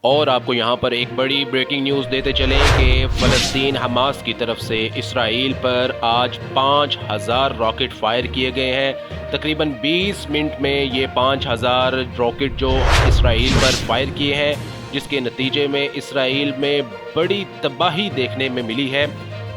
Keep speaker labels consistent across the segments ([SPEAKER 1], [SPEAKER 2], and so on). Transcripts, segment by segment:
[SPEAKER 1] اور آپ کو یہاں پر ایک بڑی بریکنگ نیوز دیتے چلیں کہ فلسطین حماس کی طرف سے اسرائیل پر آج 5000 راکٹ فائر کیے گئے ہیں۔ تقریباً 20 منٹ میں یہ 5000 راکٹ جو اسرائیل پر فائر کیے ہیں، جس کے نتیجے میں اسرائیل میں بڑی تباہی دیکھنے میں ملی ہے۔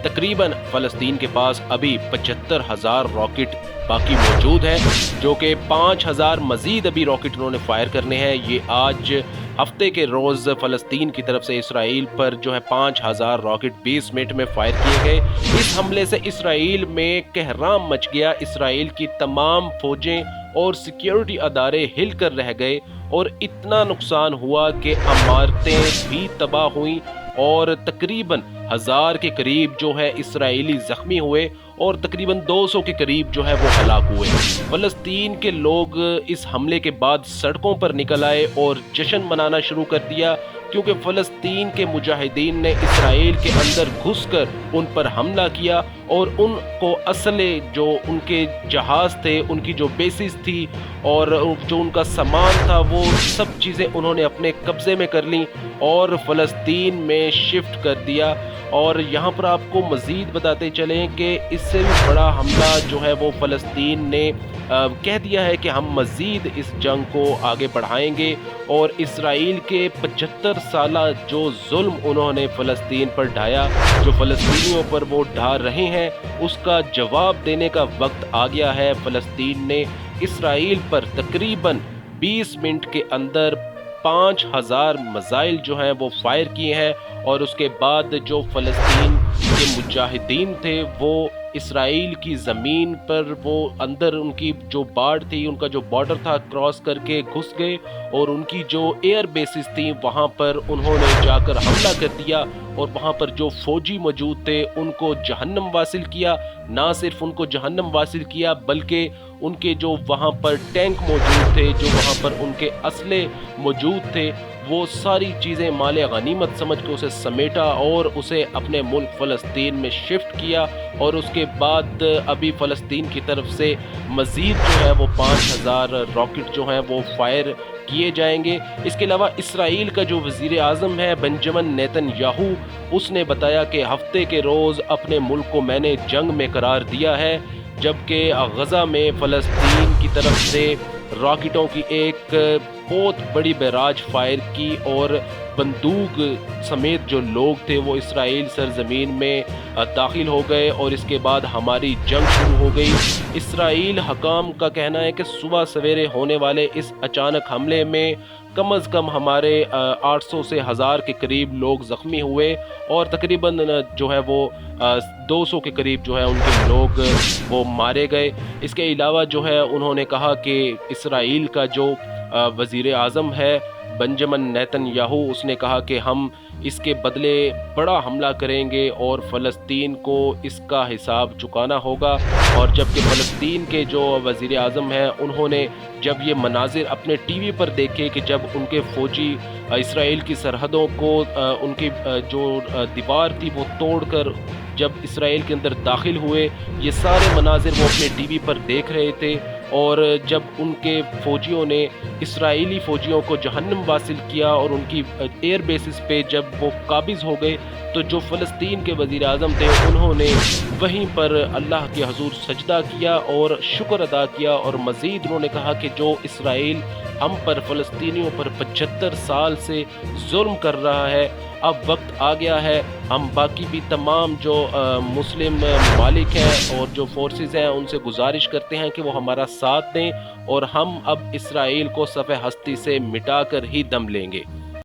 [SPEAKER 1] تقریباً فلسطین کے پاس ابھی 75,000 راکٹ باقی موجود ہیں، جو کہ 5,000 مزید ابھی راکٹ انہوں نے فائر کرنے ہیں۔ یہ آج ہفتے کے روز فلسطین کی طرف سے اسرائیل پر جو ہے 5,000 راکٹ 20 منٹ میں فائر کیے گئے۔ اس حملے سے اسرائیل میں کہرام مچ گیا۔ اسرائیل کی تمام فوجیں اور سیکیورٹی ادارے ہل کر رہ گئے اور اتنا نقصان ہوا کہ عمارتیں بھی تباہ ہوئیں اور تقریباً 1000 کے قریب جو ہے اسرائیلی زخمی ہوئے اور تقریباً 200 کے قریب جو ہے وہ ہلاک ہوئے۔ فلسطین کے لوگ اس حملے کے بعد سڑکوں پر نکل آئے اور جشن منانا شروع کر دیا، کیونکہ فلسطین کے مجاہدین نے اسرائیل کے اندر گھس کر ان پر حملہ کیا اور ان کو اسلحے جو ان کے جہاز تھے، ان کی جو بیسز تھی اور جو ان کا سامان تھا، وہ سب چیزیں انہوں نے اپنے قبضے میں کر لیں اور فلسطین میں شفٹ کر دیا۔ اور یہاں پر آپ کو مزید بتاتے چلیں کہ اس سے بھی بڑا حملہ جو ہے وہ فلسطین نے کہہ دیا ہے کہ ہم مزید اس جنگ کو آگے بڑھائیں گے اور اسرائیل کے 75 سالہ جو ظلم انہوں نے فلسطین پر ڈھایا، جو فلسطینیوں پر وہ ڈھا رہے ہیں، اس کا جواب دینے کا وقت آ گیا ہے۔ فلسطین نے اسرائیل پر تقریباً 20 منٹ کے اندر 5,000 میزائل جو ہیں وہ فائر کیے ہیں اور اس کے بعد جو فلسطین کے مجاہدین تھے وہ اسرائیل کی زمین پر وہ اندر ان کی جو باڑ تھی، ان کا جو بارڈر تھا، کراس کر کے گھس گئے اور ان کی جو ایئر بیسز تھیں وہاں پر انہوں نے جا کر حملہ کر دیا اور وہاں پر جو فوجی موجود تھے ان کو جہنم واصل کیا۔ نہ صرف ان کو جہنم واصل کیا بلکہ ان کے جو وہاں پر ٹینک موجود تھے، جو وہاں پر ان کے اسلحے موجود تھے، وہ ساری چیزیں مال غنیمت سمجھ کے اسے سمیٹا اور اسے اپنے ملک فلسطین میں شفٹ کیا۔ اور اس کے بعد ابھی فلسطین کی طرف سے مزید جو ہے وہ 5,000 راکٹ جو ہیں وہ فائر کیے جائیں گے۔ اس کے علاوہ اسرائیل کا جو وزیر اعظم ہے بنجمن نیتن یاہو، اس نے بتایا کہ ہفتے کے روز اپنے ملک کو میں نے جنگ میں قرار دیا ہے، جبکہ غزہ میں فلسطین کی طرف سے راکٹوں کی ایک بہت بڑی بیراج فائر کی اور بندوق سمیت جو لوگ تھے وہ اسرائیل سرزمین میں داخل ہو گئے اور اس کے بعد ہماری جنگ شروع ہو گئی۔ اسرائیل حکام کا کہنا ہے کہ صبح سویرے ہونے والے اس اچانک حملے میں کم از کم ہمارے 800 سے 1000 کے قریب لوگ زخمی ہوئے اور تقریباً جو ہے وہ 200 کے قریب جو ہے ان کے لوگ وہ مارے گئے۔ اس کے علاوہ جو ہے انہوں نے کہا کہ اسرائیل کا جو وزیر اعظم ہے بنجمن نیتن یاہو، اس نے کہا کہ ہم اس کے بدلے بڑا حملہ کریں گے اور فلسطین کو اس کا حساب چکانا ہوگا۔ اور جبکہ فلسطین کے جو وزیر اعظم ہیں انہوں نے جب یہ مناظر اپنے ٹی وی پر دیکھے کہ جب ان کے فوجی اسرائیل کی سرحدوں کو ان کی جو دیوار تھی وہ توڑ کر جب اسرائیل کے اندر داخل ہوئے، یہ سارے مناظر وہ اپنے ٹی وی پر دیکھ رہے تھے اور جب ان کے فوجیوں نے اسرائیلی فوجیوں کو جہنم واصل کیا اور ان کی ایئر بیسز پہ جب وہ قابض ہو گئے تو جو فلسطین کے وزیر اعظم تھے انہوں نے وہیں پر اللہ کے حضور سجدہ کیا اور شکر ادا کیا اور مزید انہوں نے کہا کہ جو اسرائیل ہم پر، فلسطینیوں پر 75 سال سے ظلم کر رہا ہے، اب وقت آ گیا ہے ہم باقی بھی تمام جو مسلم ممالک ہیں اور جو فورسز ہیں ان سے گزارش کرتے ہیں کہ وہ ہمارا ساتھ دیں اور ہم اب اسرائیل کو صفحہ ہستی سے مٹا کر ہی دم لیں گے۔